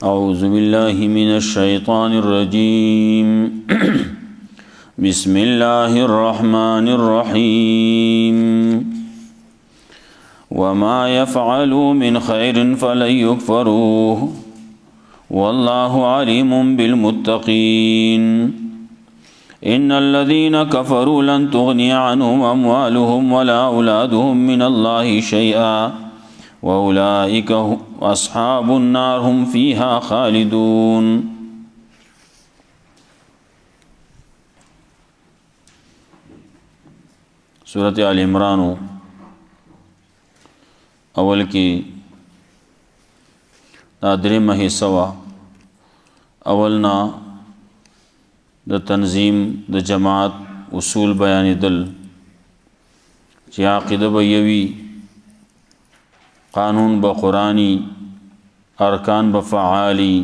أعوذ بالله من الشيطان الرجيم بسم الله الرحمن الرحيم وما يفعلوا من خير فلن يكفروه والله عليم بالمتقين إن الذين كفروا لن تغني عنهم أموالهم ولا أولادهم من الله شيئا وأولئك أصحاب النار هم فيها خالدون. سورة آل عمران اول کی درېمه حصہ وا. اولنا د تنظیم د جماعت اصول بیانېدل چې عقیده به یوي، قانون به قرآنی، ارکان به فعالی،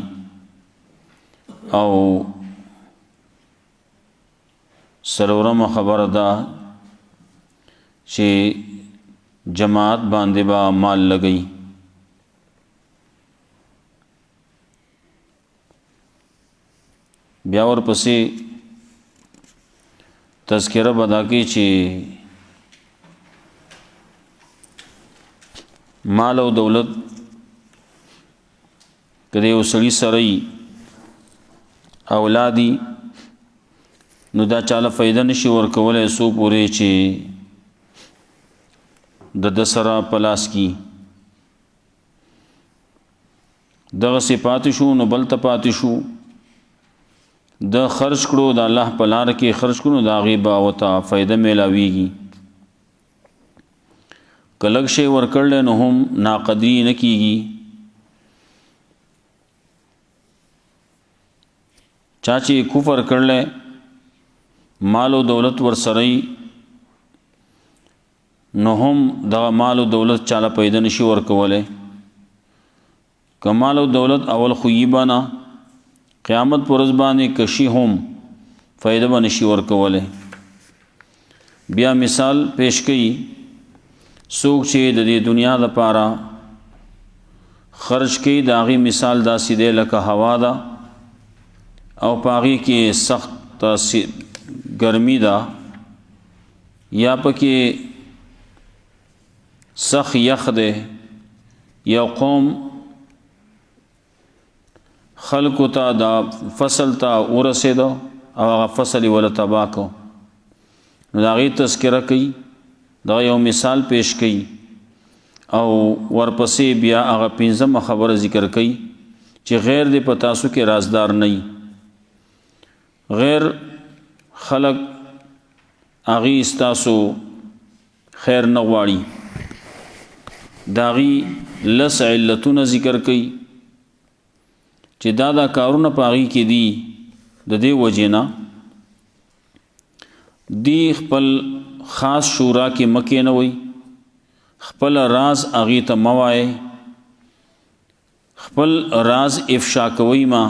او سلورم خبر ده چې جماعت باندې با مال لګئی. بیا ورپسې تذکره بدا کی چې مال او دولت کدی یو سړي سره اولادي نو دا چاله فائدہ نشي ورکولای سو پورې چې د سره پلاس کی دغه صفات شو نو بل ته پاتې شو د خرج کړو د الله په لار کې خرج کړو دا غیبه او ته فائدہ ملاويږي. کلک شی ورکړل نو هم ناقدری نه کیږي. چاچی کفر کړل مال او دولت ور سره نو هم دا مال او دولت چاله پیدا نشي ورکوله. کمال او دولت اول خویبانا قیامت پر ورځ باندې کشي هم فائدہ بنشي ورکوله. بیا مثال پیش کړي څوک چې د دې دنیا لپاره خرج کوي دا غي مثال داسې دی لکه هوا ده او پاغي کې سخت ګرمي ده یا پکې سخت یخ ده. یو قوم خلقو ته دا فصل ته ورسېدو او هغه فصل ولا تباہ کو نو دا غي تذکرہ کوي، دا یو مثال پیش کړي او ورپسې بیا هغه پنځمه خبره ذکر کړي چې غیر دې په تاسو کې رازدار نه وي. غیر خلق هغه استاسو خیر نه غواړي. داغي لس علتونه ذکر کړي چې دا کارونه پاغي کې دي د دې وجینا دی خپل خاص شورا کې مکه نه وي، خپل راز اغي ته موای، خپل راز افشا کوي ما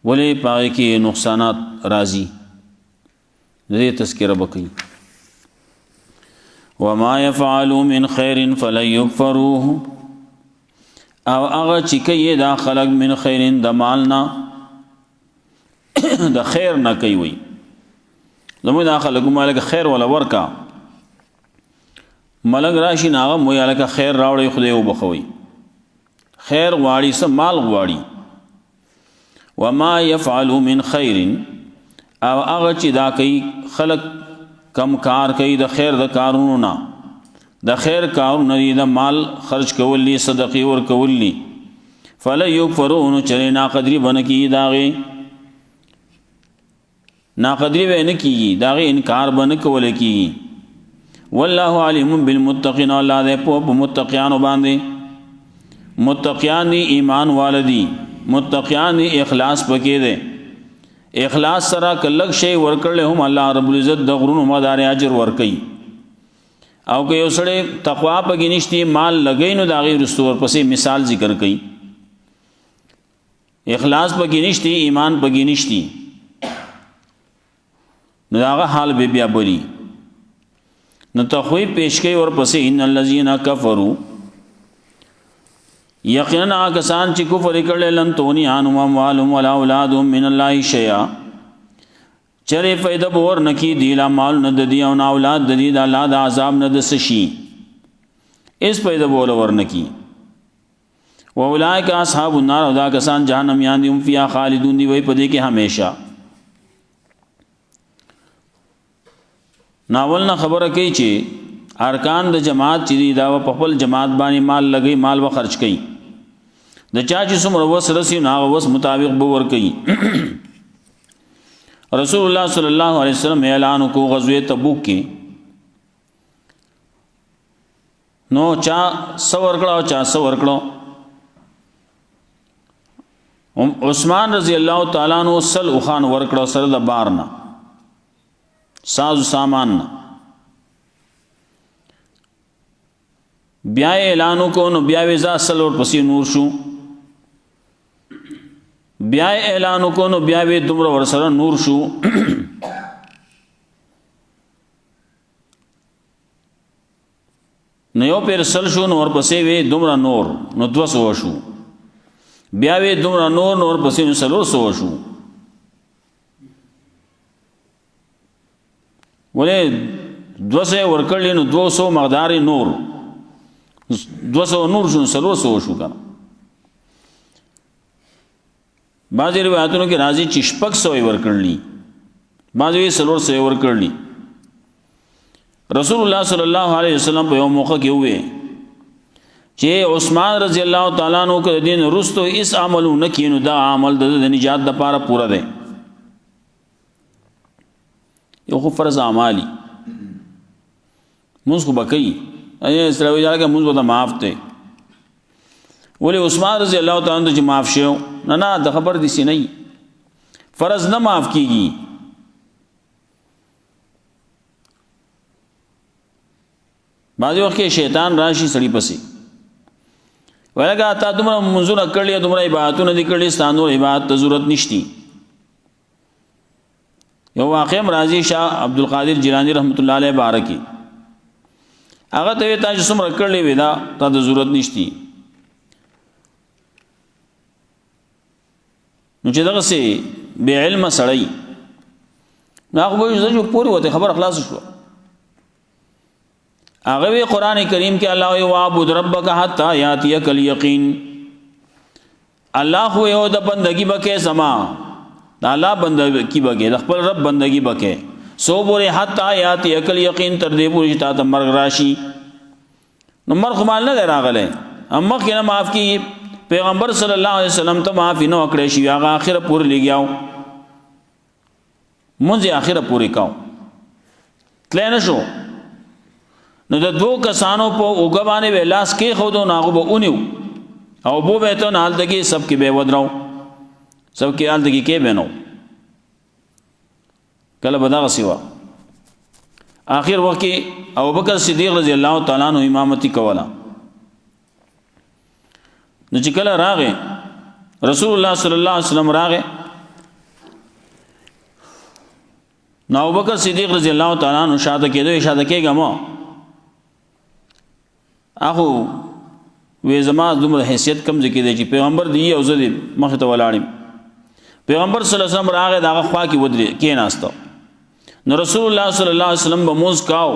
ولې پای کې نقصانات راځي. دې تذکرہ وکړي. وما يفعلوا من خير فلن يكفروه او هغه چې کوي دا خلق من خیر د مالنا د خیر نه کوي. زموږ دا خلق مالک خیر ولا ورکا ملک راشي ناغه مو یالک خیر راوړي خدای وبخوي. خیر غواړي سم مال غواړي. وما يفعلوا من خير او هغه چې دا کوي خلق کم کار کوي د خیر د کارونو نه، د خیر کارونه د مال خرج کولی، صدقې ور کولی، فلا یکفرون چره ناقدری بن کی داغه ناقدری بن کی داغه انکار بن کول کی. والله علیم بالمتقین الله دې په متقیان باندې متقیان ایمان والدی متقیان اخلاص پکې ده. اخلاص سره کلک شی ورکړل هم الله رب العزت د غرونو مدار اجر ورکي. او که یو سړی تقوا پکې نشتی مال لګی نو دا غیر رسول پسې مثال ذکر کړي. اخلاص پکې نشتی ایمان پکې نشتی نو دا حال به بیا بری. نو تخوی پیش کوي ورپسې ان الذين كفروا یقینا کسان چې کفر کړي لن تونی عنهم اموالهم ولا اولادهم من الله شیئا چرې فائدہ بور نکی دی لا مال نه د دی او نه اولاد د دی د الله د عذاب نه د سشي اس فائدہ بور ورنکی و اولئک اصحاب النار او دا کسان جهنم یان دي هم فيها خالدون دی وای پدې کې همیشه. ناول نه خبره کوي چې ارکان د جماعت چې دی دا په خپل جماعت باندې مال لګي مال و خرج کوي د چا چې څومره وس رسی نه وس مطابق به ور کوي. رسول الله صلی الله علیه وسلم اعلان کو غزوه تبوک کې نو چا سور کړه چا سور کړه. عثمان رضی الله تعالی عنہ سل خان ور کړه سره د بارنا ساز سامان نه بیا اعلان کو نو بیا وزا سل ور پسې نور شو بیا اعلان کو نو بیا وې دومره ور سره نور شو. نو یو پیر سل شو نو ور پسې وې دومره نور نو 200 شو بیا وې دومره نور پسې نو 300 شو. ولې 200 ور کړل نو 200 مقدار نور 200 نور شو 300 شو کنه. بعضی روایتونو کې راځي چې 600 ور کړلی بعضی 300 ور کړلی. رسول الله صلی الله علیه وسلم په یو موقع کې وې چې عثمان رضی الله تعالی عنہ کو دین رستو اس عملو نکینو دا عمل د نجات د پاره پورا ده. یو خو فرض اعمالی موږ کو بکی اې سره ویل کې موږ وته معاف ته ولی عثمان رضی الله تعالی عنہ چې معاف شو نه د خبر دي سي نه فرض نه معاف کیږي. بعض وخت شیطان راشي سړی پسې ولګه تا تمره منځونه کړلې تمره عبادتونه دي کړلې ستانو عبادت ته ضرورت نشتی. یو واقع راضی شاه عبد القادر جیلانی رحمت الله علیه بارکی هغه ته تا چې څومره کړلې ودا ته د ضرورت نشتی. نو چې دغه سي بے علم سړی نو هغه به زه پوری وته خبر خلاص شو. هغه قرآن کریم کې الله او عبد ربک حتا یاتیک الیقین الله خو یو د بندگی بکې سما د الله بندگی بکې د خپل رب بندگی بکې سو بوره حتا یاتیک الیقین تر دې پورې چې تا مرګ راشي. نو مرګ مال نه راغله اما کې نه معاف کی پیغمبر صلی الله علیه وسلم ته معافی نه وکړي شي هغه اخر پورې لګیاو مونږه اخر پورې کاو تل نه شو. نو د دوه کسانو په اوګبانه ولاس کې خودو ناغو به اونیو او بو به ته نال دګي سب کې به ودراو سب کې حال دګي کې بنو کله بدغه سیوا. آخر وخت کې ابوبکر صدیق رضی الله تعالی عنہ امامتی کوله. نو چې کله راغې رسول الله صلی الله علیه وسلم راغې نو ابوبکر صدیق رضی الله تعالی عنہ شاده کېږه مو اخو وې زما دومره حیثیت کم ځکه دی چې پیغمبر دی او زه دې مخ ته ولاړم. پیغمبر صلی الله علیه وسلم راغې دغه خوا کې ودرې کې ناستو. نو رسول الله صلی الله علیه وسلم به موز کاو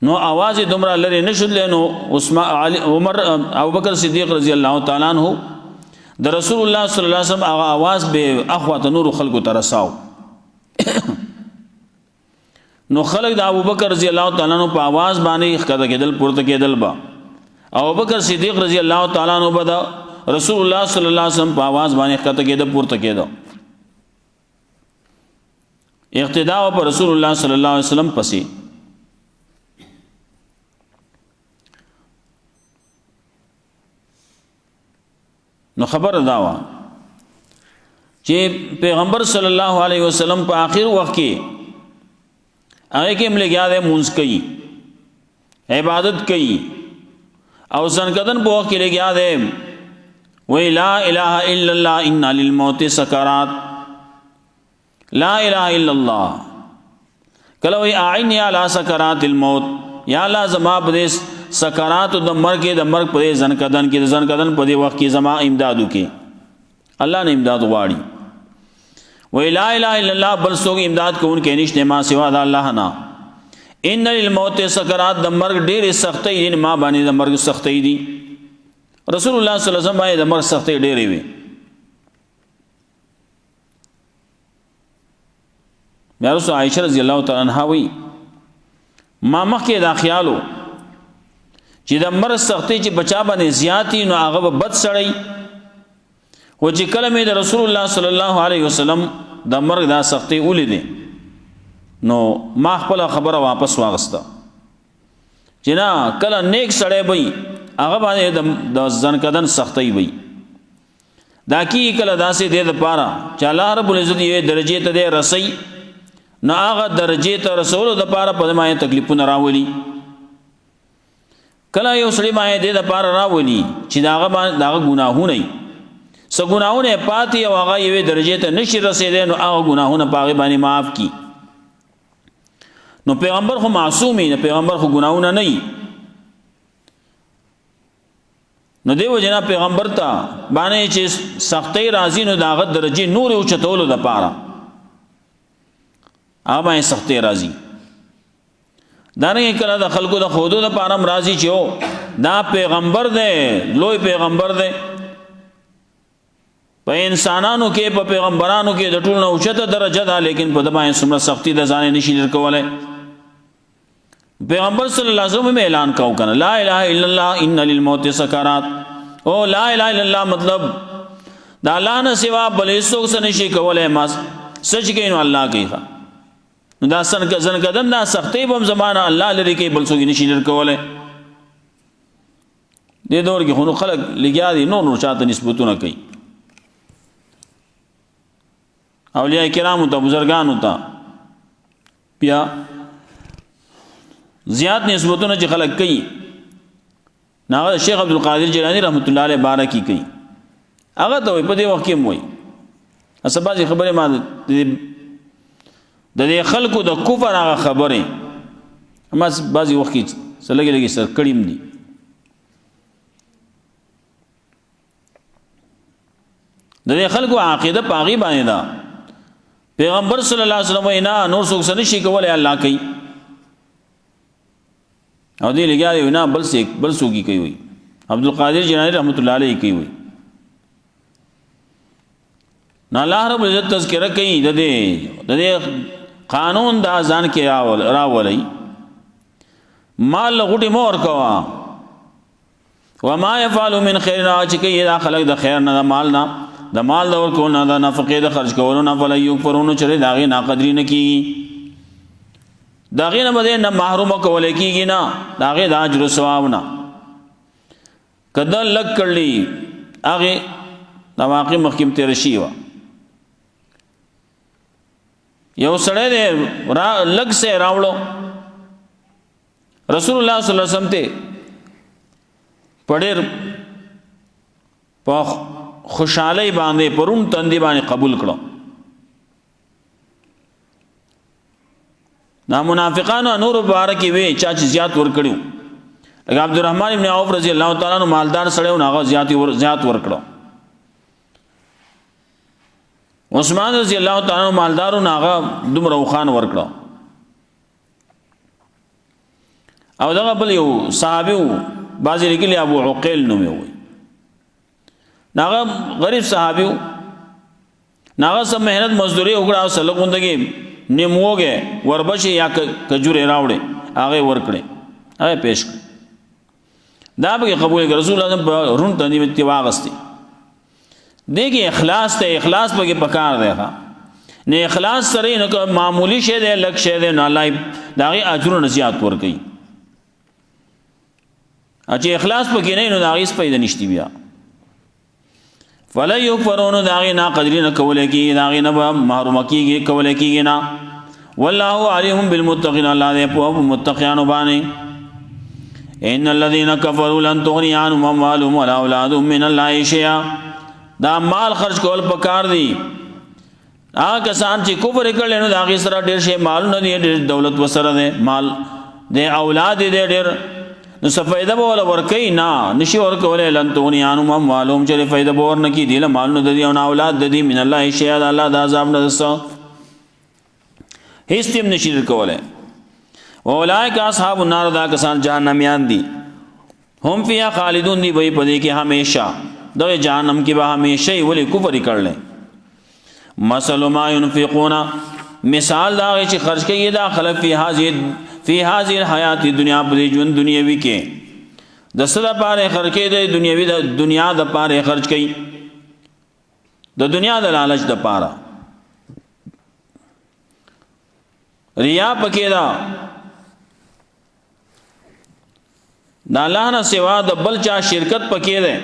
نو आवाज دومره لري نشول نو عثمان عمر ابوبکر صدیق رضی الله تعالی عنہ د رسول الله صلی الله علیه وسلم هغه आवाज به اخوات نور خلکو ترساو. نو خلق د ابوبکر رضی الله تعالی عنہ په आवाज باندې خدای کېدل پورته کېدل با ابوبکر صدیق رضی الله تعالی عنہ بدا رسول الله صلی الله علیه وسلم په आवाज باندې خدای کېدل پورته کېدو. اقتداء پر رسول الله صلی الله علیه وسلم پسې. نو خبر داوا چې پیغمبر صلی الله علیه وسلم په آخر وخت کې هغه کې ملګیا ده مونږ کوي عبادت کوي او سنکدن په وخت کې لګیا ده وی لا اله الا الله ان للموت سکرات لا اله الا الله کله وی اعن یا لا سکرات الموت یا الله زما په سکرات د مرګ د مرګ په ځنکدن کې د ځنکدن په دې وخت کې زما امداد وکي الله نه امداد غواړي و لا اله الا الله بل څوک امداد کوونکی نشته ما سوا د الله نه ان للموت سکرات د مرګ ډېرې سختۍ دي ما باندې د مرګ سختۍ دي رسول الله صلی الله علیه وسلم باندې د مرګ سختۍ ډېرې وي بیا رسول عائشہ رضی الله تعالی عنها وی ما مخکې دا خیالو چې د مرګ سختۍ چې بچا باندې زیاتی نو هغه بد سړی و چې کله مې د رسول الله صلی الله علیه وسلم د مرګ دا سختۍ ولیدې نو ما خپل خبره واپس واغسته چې نه کله نیک سړی وي هغه باندې د ځنکدن سختۍ وي دا کی کله داسې د لپاره چې الله رب العزت یې درجه ته رسي نو هغه درجه ته رسول د لپاره په ما تکلیفونه راولي کله یو سړی ما دې د لپاره راولي چې داغه ګناهونه څه ګناهونه پاتې او هغه یوې درجه ته نشي رسیدي نو هغه ګناهونه پاغه باندې معاف کی نو پیغمبر خو معصوم نه پیغمبر خو ګناهونه نه نو دیو جنا پیغمبر ته باندې چې سختي راځي نو داغه درجه نور او چتول د پاره هغه سختي راځي دا نه کله د خلکو د خودو د پاره راځي چې دا پیغمبر دی لوی پیغمبر دی په انسانانو کې په پیغمبرانو کې د ټول نه اوچته درجه ده لیکن په دمه سمره سختی د ځان نشي لر کوله پیغمبر صلی الله علیه وسلم اعلان کاو کنه لا اله الا الله ان للموت سکرات او لا اله الا الله مطلب دا الله نه سوا بل هیڅ څه نشي کوله ما سچ کینو الله کوي نو دا ځنکدن دا سختي په زمانہ الله لري کې بل څه نشي لر کوله دې دور کې خو خلک لګیا دي نور چاته نسبتونه کوي اولیاء کرام ته بزرگانو ته بیا زیات نسبتونه چې خلک کوي ناغه شیخ عبد القادر جیلانی رحمت الله علیه بارکی کوي هغه ته په دې وخت کې موي اسبازي خبره ما د دې خلکو د کفر هغه خبره اما بعضی وخت کې سلګي سر کړیم دي د دې خلکو عقیده پاغي باندې دا پیغمبر صلی الله علیه وسلم وینا نور څوک سن شي کولای الله کوي او دې لګیا وینا بل څوک کوي عبد القادر جیلانی رحمت الله علیه کوي نه الله رب عزت تذکرہ کوي د دې قانون دا ځان کې راولي مال غټي مور کوا وما يفعل من خير چې کوي دا خلق د خیر نه مال نه د مال د ورکو نه د نفقې د خرج کولو نه فلا یکفرون چره داغه ناقدری نه کیږي داغه نه بده نه محروم کول کیږي نه داغه د اجر او ثواب نه کده لک کړلی هغه د واقع مخکیم تیر شي وا یو سړی لک سه راوړو رسول الله صلی الله علیه وسلم ته پډیر په خوشحالی باندې پرون تندی باندې قبول کړو نا منافقانو نور مبارک وی چا چې زیات ور کړو لکه عبدالرحمن ابن عوف رضی الله تعالی عنہ مالدار سړیو هغه زیات ور کړو عثمان رضی الله تعالی عنہ مالدارو هغه دومره وخان ور کړو او دغه بل یو صحابي بعضی لګلی ابو عقیل نومي وي ناغه غریب صحابي ناغه سم مهنت مزدوري وکړه او سلګوندګي نیموګه وربشي یا کجوري راوړي هغه ورکړي هغه پېښ دا به قبول رسول الله په رون ته نیمه واغستي دغه اخلاص ته اخلاص به پکار دی ښا نه اخلاص سره نه معمولی شی دی لک شی دی نه الله داغه اجر نصیحت ورکړي اچ اخلاص پکې نه نو داغه اس پیدا نشتی بیا فلا یکفرون داغه نا قدرین کول کی داغه نه محروم کیږي کول کیږي نا والله علیم بالمتقین الله دې په متقین باندې ان الذين كفروا لن تغني عنهم اموالهم ولا اولادهم من الله شيئا دا مال خرج کول پکار دي هغه کسان چې کفر کړي نو داغه سره ډېر شي مال نه دي ډېر دولت وسره ده مال دې اولاد دې ډېر نو سفیده به ولا ورکی نه نشي ورکولې لن تغني عنهم اموالهم چې فائدہ به ورنکي دی له مالونو د دې او اولاد د دې من الله شیئا د الله د عذاب نه دسو هیڅ تیم نشي ورکولې اولئک اصحاب النار دا کسان جهنميان دي هم فيها خالدون دي وای پدې کې همیشه د جهنم کې به همیشه ولی کفر کړل مثل ما ينفقون مثال دا چې خرج کوي دا خلق فی هذه الحیات الدنیا په ژوند دنیوي کې د سره پاره خرج کوي د دنیوي د دنیا د پاره خرج کوي د دنیا د لالچ د پاره ریا پکې دا الله نه سوا د بل چا شرکت پکې ده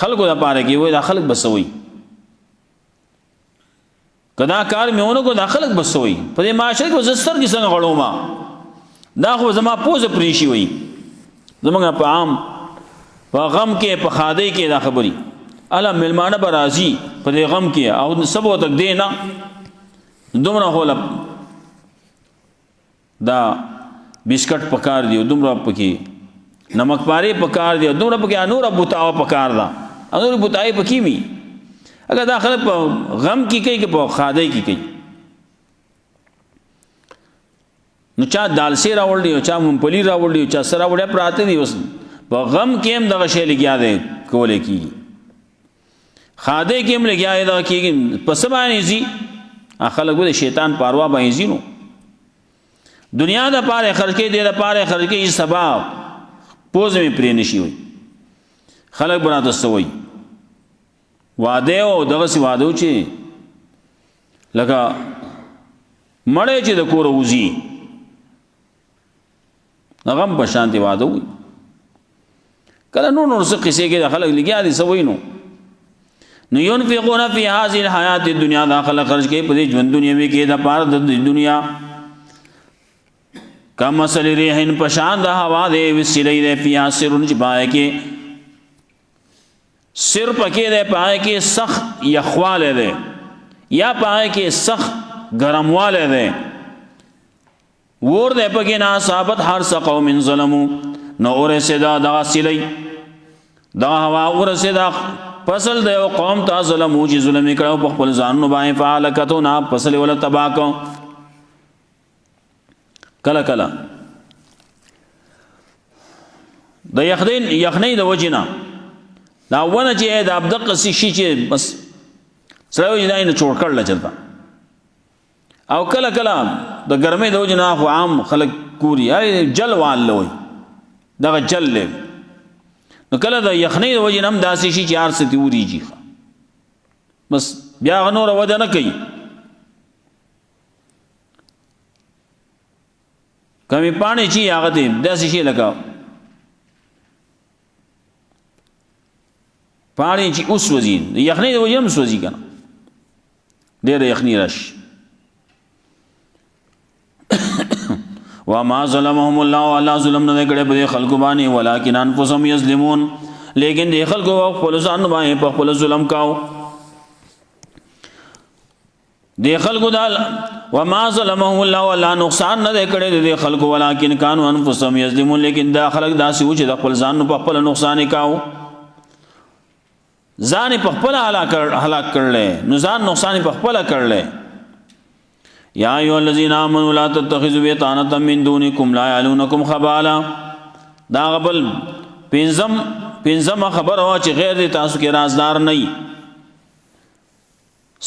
خلکو د پاره کې وای دا خلک بسوي کدا کار میونو کو داخلك بسوي په دې معاشره کې زستر کې څنګه غړو ما دا خو زما پوز پریشي وي زمونږ په عام په غم کې په خاده کې دا خبري الا ملمانه برازي په دې غم کې او سبو تک دی نه دومره هول دا بسکټ پکار دی دومره پکې نمک پاره پکار دی دومره پکې انور بوتاو پکار دا انور بوتای پکې می اگر داخل په غم کې کوي کې په خاده کې کوي نو چا دال سي راوړ دی چا مونپلی راوړ دی چا سره وړه پراته دی اوس په غم کې هم دغه شی لګیا دی کولې کی خاده کې هم لګیا دی دا کې پس باندې زی اخلک د شیطان پاروا باندې زی نو دنیا د پاره خرج کې دی د پاره خرج کې سبب پوز می پرې نشي وي خلک براته سوي وعده او دغه سی وعده چې لکه مړې چې د کور وزي هغه په شانتي وعده وي کله نور څه قصې کې خلک لګیا دي سوي نو ينفقون فی هذه الحیات الدنیا دا خلک خرج کوي په دې ژوند دنیاوي کې د پاره د دنیا کما مثل ریحن پشان د هوا دې وسیلې دې پیاسرون چې پای کې سر پکې ده پای کې سخت یخواله ده یا پای کې سخت ګرمواله ده ور ده پکې نه صابت هر قوم ظلمو نو اور صدا دا سلی دا هوا اور صدا فصل ده قوم ته ظلمو چې ظلم کړو په خپل ځان نو باندې فعلکتو نا فصل ولا تباکو کلا کلا د یخنۍ د وجنا دا ونه چې د ابدق شي چې بس سره یې داینه چور کړل چلتا او کله کله د ګرمۍ د وجنا خو عام خلک کوری ای جل والوي دا جل نو کله د یخنۍ د وجنا هم داسې شي چې ار ستې وریږي بس بیا غنور وجه نه کوي کمی پانی چی هغه دې داسې شي لکه پانی چې اوس وځي یخنۍ د وجم سوځي کنه ډېر یخنۍ راش وما ظلمهم الله ولا ظلم نه کړي په خلکو باندې ولکن انفسهم یظلمون لیکن د خلکو خپل ځان باندې په خپل ظلم کاو د خلکو دال وما ظلمهم الله ولا نقصان نه کړي د خلکو ولکن كانوا انفسهم یظلمون لیکن دا خلک داسې و چې د خپل ځان په خپل نقصان کاو ځان په خپل هلاک کړل نو ځان نقصان په خپل کړل یا ایو الذین آمنوا لا تتخذوا بطانة من دونکم لا یعلونکم خبالا دا غبل پنځم خبر او چې غیر دي تاسو کې رازدار نه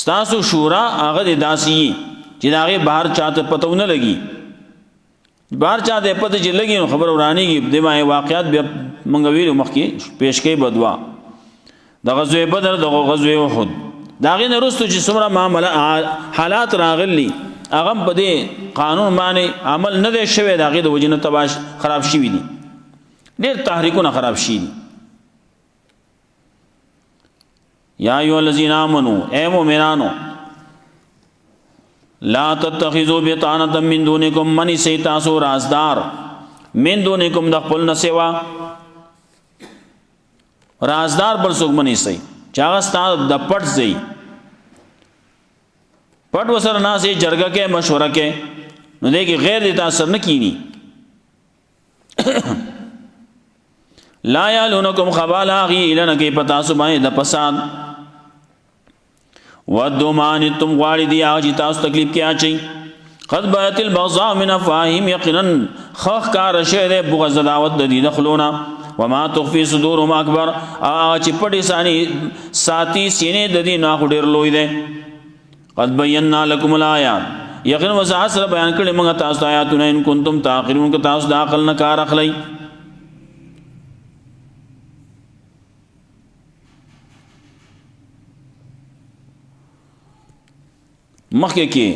تاسو شورا هغه داسي چې داغه بهر چاته پتو نه لګي بهر چاته پته چې لګي خبر ورانیږي د ما واقعیت به منغویر مخکي پیش کوي بدوا د غزوه بدر د غزوه احد داغه نه رستو چې څومره معاملات حالات راغلي هغه په دې قانون باندې عمل نه دی شوی داغه د وجنه تباش خراب شي دي ډېر تحریکونه خراب شي دي یا ایو الذین آمنو اے مومنانو لا تتخذوا بطانة من دونکم منی سیتاسو رازدار من دونکم د خپل نه سوا رازدار بل څوک منی سي چاغستا د پټ زی پټ وسره ناسې جرګه کې مشوره کې نو دې کې غیر د تاثر نه کینی لا یالونکم خبالا غی لنکی پتا سبانی دا پساد ودو مانتم غاڑی دی آجی تاس تکلیف کیا چی قد بیت البغضاء من افواہیم یقینا خخ کار شید بغض دعوت دی دخلونا وما تخفی صدورهم اکبر آچی پڑی ساتی سینے دی ناخو دیر لوئی دے قد بیننا لکم الآیات یقین وضاحت سر بیان کرنے منگا تاس آیاتنا ان کنتم تاقرون کا تاس دا عقل نکار اخلی مخی کی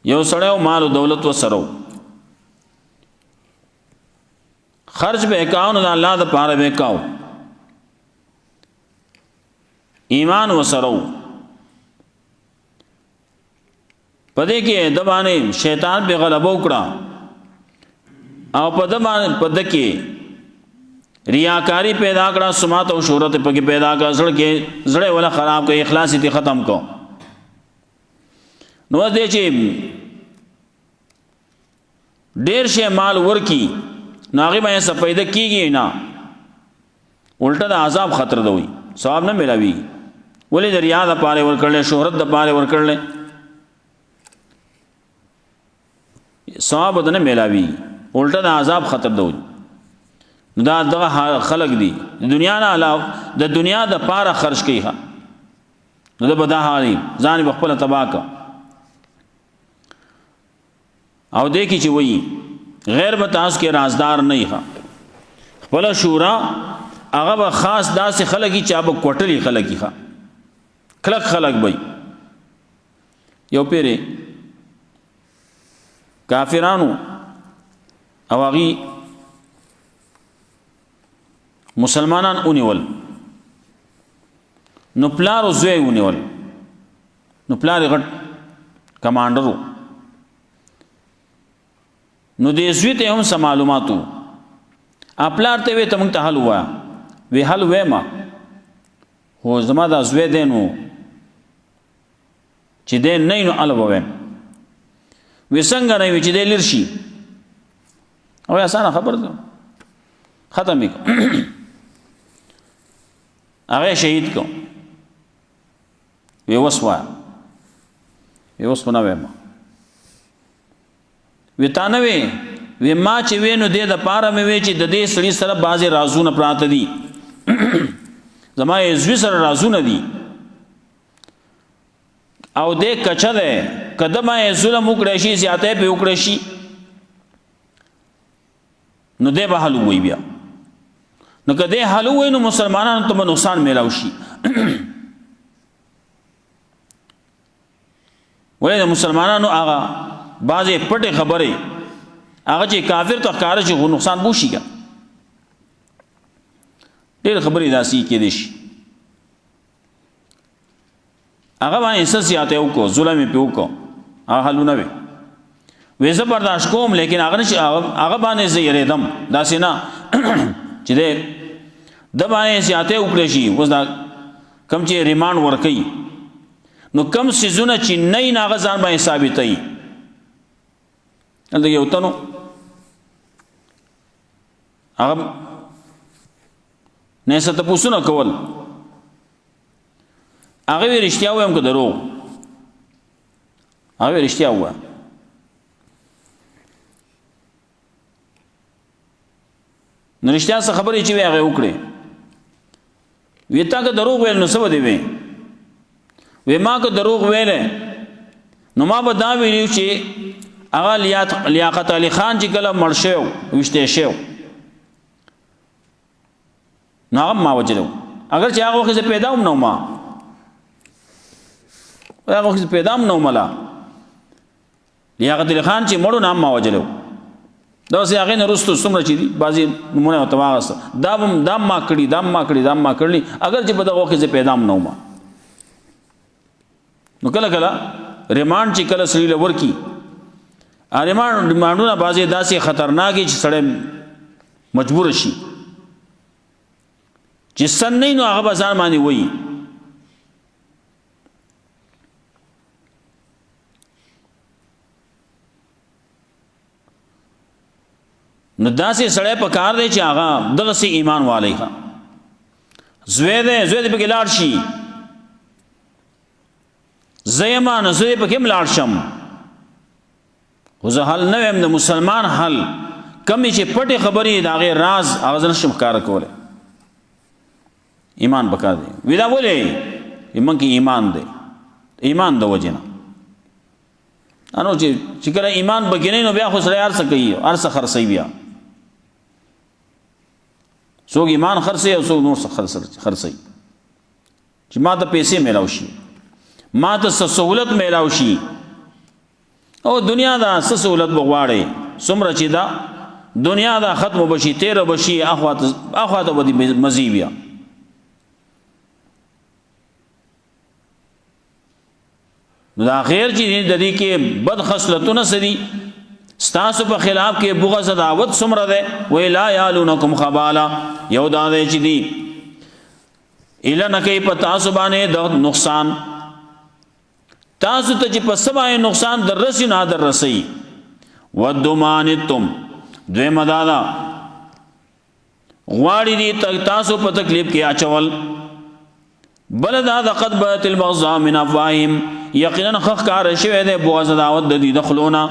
یو سڑیو مال و دولت و سرو خرچ بے کاؤ نہ اللہ دا پارا بے کاؤ ایمان و سرو پدے کے دبانے شیطان پہ غلبہ اکڑا او پدکے ریاکاری پیدا کرا سماعت و شہرت پکی پیدا کرا زڑے والا خراب کو اخلاصی تی ختم کو نو دے چی ډیر شی مال ورکی ناغی باندې سپیده کیږي نه الټا د عذاب خطر دوی ثواب نه ملاوي ولې د ریا د پاره ورکړل شهرت د پاره ورکړل ثواب نه ملاوي الټا د عذاب خطر دوی دا دغه خلق دي د دنیا نه علاوه د دنیا د پاره خرج کوي نو د بدا حالي ځان بخپل تباکا او دیکھی چې وی غیر بتاس کے رازدار نہیں خوا خپل شورا هغه به خاص داسې خلقی چې به کوټلی خلقی خوا کلک خلق بی یو پیره کافرانو او هغه مسلمانان اونیول نو پلارو زوی اونیول نو پلار غټ کمانډرو نو دې زوی ته هم سم معلوماتو خپلار ته وې ته مونږ ته حل وای وی حل وې ما هو زما دا زوی دینو چې دې نه نو الوه وې څنګه نه وی چې دې لرشي او اسانه خبر ده ختم وک هغه شهید کو وی وسوا وی وسونه وې ما ویتانوی وی ما چې وینو دې د پاره مې وی چې د دې سړي سره بازي رازونه پراته دي زما یې زوی سره رازونه دي او دې کچا ده قدمه یې ظلم وکړی شي زیاته په وکړی شي نو دې به حل وی بیا نو کده حل وی نو مسلمانانو ته نقصان میلاو شي ولې مسلمانانو هغه بعضی پټه خبره هغه چې کافر ته کار شي نقصان بوشي کا ډېر خبرې داسي کې دي شي هغه باندې سسياته وکړو ظلم په وکړو هغه حلونه وي وې زبرداشت کوم لیکن هغه باندې زیره دم داسې نه چې دې د باندې سياته وکړي شي اوس دا کم چې ریماند ور کوي نو کم سيزونه چې نه نه غزان باندې ثابتای دلته یو تنو هغه نه ست پوسونه کول هغه رښتیا وایم که درو هغه رښتیا وایم نو رښتیا څه خبرې چې هغه وکړي ویتا که دروغ ویل نو څه ودی وی وې ما که دروغ ویل نو ما به دا ویلو چې هغه لیاقت علی خان چې کله مړ شو وشته شو نو ما وجلو اگر چې هغه وخت پیدا هم نو ما هغه وخت پیدا هم نو ملا لیاقت علی خان چې مړو نام ما وجلو دا سه هغه نرستو څومره چې بازي نمونه متواغسته دا ما کړی اگر چې په دغه وخت پیدا هم نو ما نو کله ریماند چې کله سړي لور کی ریماندونه بازي داسې خطرناکي چې سړی مجبور شي چې سن نه نو هغه بازار باندې وایي نو داسې سړی په کار دی چې هغه دغسې ایمان والی ښه زوی دی پکې لاړ شي زه یم نو زه پکې هم لاړ شم خو زه حل نه ویم د مسلمان حل کمې چې پټې خبرې د هغې راز هغه زه نشم ښکاره کولی ایمان پکار دی وی دا ولې موږ کې ایمان دی ایمان د وجې نه انو چې کله ایمان پکې نه نو بیا خو سړی هر څه کوي هر څه خرڅوي بیا څوک ایمان خرڅوي او څوک نور څه خرڅوي چې ما ته پیسې میلاو شي ما ته څه سهولت میلاو شي او دنیا دا څه سهولت به غواړئ څومره چې دا دنیا دا ختم بشي تیره بشي اخواته به دې مزي بیا نو دا خیر چې د دې کې بد خصلتونه سدي ستاسو په خلاف کې بغض عداوت څومره ده وی لا یالونکم خبالا یو دا دی چې دی اله نه کوي په تاسو باندې د نقصان تاسو ته چې په سبا نقصان در رسی نه در رسی ودمانتم دویمه دادا غواړي دي تاسو په تکلیف کې اچول بل دا قد بات البغضاء من افواههم یقینا خخ کار شوی دی بغض عداوت د دې دخلونا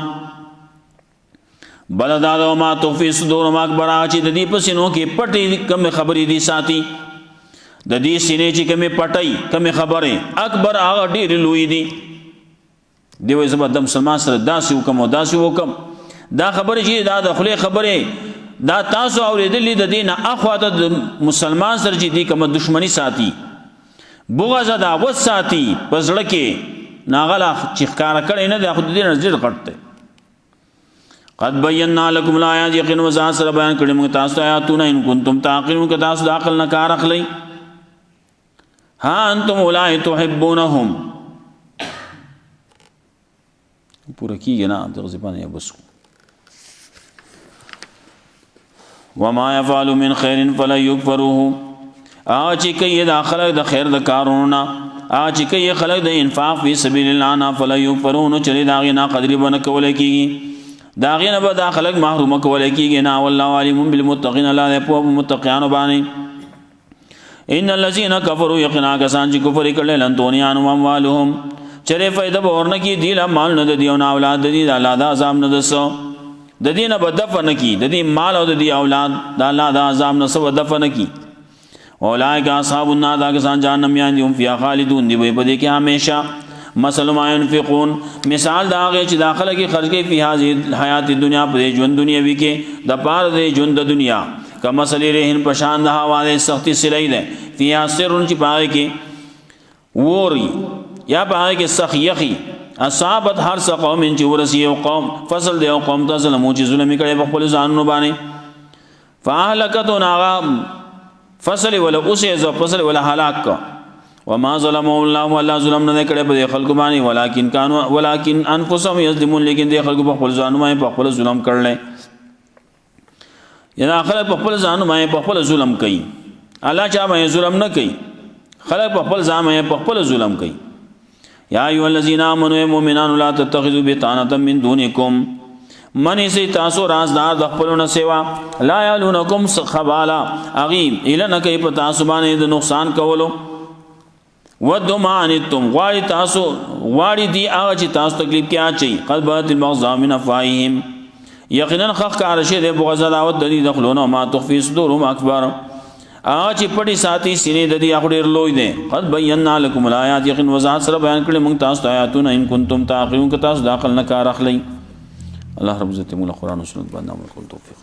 بل دا ما تخفي صدورهم اکبر چې د دې په سینو کې پټې کم خبرې دي ساتي د دې سینې چې کم پټي کم خبره اکبر هغه ډېر لوی دي دی وې زما د مسلمان سره داسې حکم او داسې حکم دا خبره چې دا د خله خبره دا تاسو اوریدلې د دینه اخواته د مسلمان سره چې دی کوم دشمنی ساتي بغض عداوت ساتي پزړه کې ناغلا چې ښکارا کړي نه د خود دې نظر غټته قد بینا لكم الآیات یقین وضاحت سره بیان کړي موږ تاسو آیاتونه ان کنتم تعقلون که تاسو د عقل نه کار اخلئ ها انتم اولئک تحبونهم پورا کیږي نه دغه ځبانه بس وما يفعل من خير فلا يكفروه چې کوي د خلق د خیر د کارونه چې کوي خلق د انفاق فی سبیل الله نه فلا يكفرون چلی داغه نه قدر بن کول کیږي داغه نه به د خلق محروم کول کیږي نه والله علیم بالمتقین الله په متقین باندې ان الذين كفروا يقنا کسان چې کفر کړي لن دنیا نو اموالهم چره فائدہ ورنه کی دی لا مال نه دی او اولاد دی د الله د عذاب نه دسو د دینه به دفن کی د دې مال او د دې اولاد د الله د عذاب نه سو دفن کی اولئک اصحاب النار دا کسان جهنم یان دي فی خالدون دی به دې کې همیشه مثل ما ينفقون مثال دا هغه چې داخله کې خرج کوي په هذه حیات دنیا په ژوند دنیاوی کې د پاره د ژوند د دنیا کما مثلی رهن پشان د حواله سختی سلی ده فی اسرن چې پاره کې ووري یا پاره کې سخ یخی اصابت هر څه قوم چې ورسی یو قوم فصل دی او قوم ته ظلم چې ظلم کړي په خپل ځانونو باندې فاهلکتون هغه فصل ولا اوسه ز فصل ولا هلاک وما ظلموا الله ولا ظلم نه کړي په خلق باندې ولکن انفسهم یظلمون لیکن دې خلق په خپل ځانونو باندې په خپل ظلم کړل یا خلق په خپل ځانونو باندې په خپل ظلم کوي الله چا باندې ظلم نه کوي خلق په خپل ځان باندې په خپل ظلم کوي یا ایو الذین آمنوا مؤمنان لا تتخذوا بطانه من دونکم من سی تاسو رازدار د خپلونو سیوا لا یالونکم خبالا اغیم الن کوي په تاسو باندې د نقصان کولو ودمانتم غواړي تاسو غواړي دی هغه چې تاسو تکلیف کې اچي قد بات المغضا من افواههم یقینا خخ کار شه د بغض عداوت د دې دخلونو ما تخفي صدورهم اکبر چې پټي ساتي سینې د دې اخډیر لوی دي قد بینا لكم الآیات یقین وضاحت سره بیان کړل موږ تاسو ته آیاتونه ان کنتم تعقلون که تاسو د عقل نه کار اخلئ الله رب عزت موږ قرآن او سنت باندې عمل کول توفیق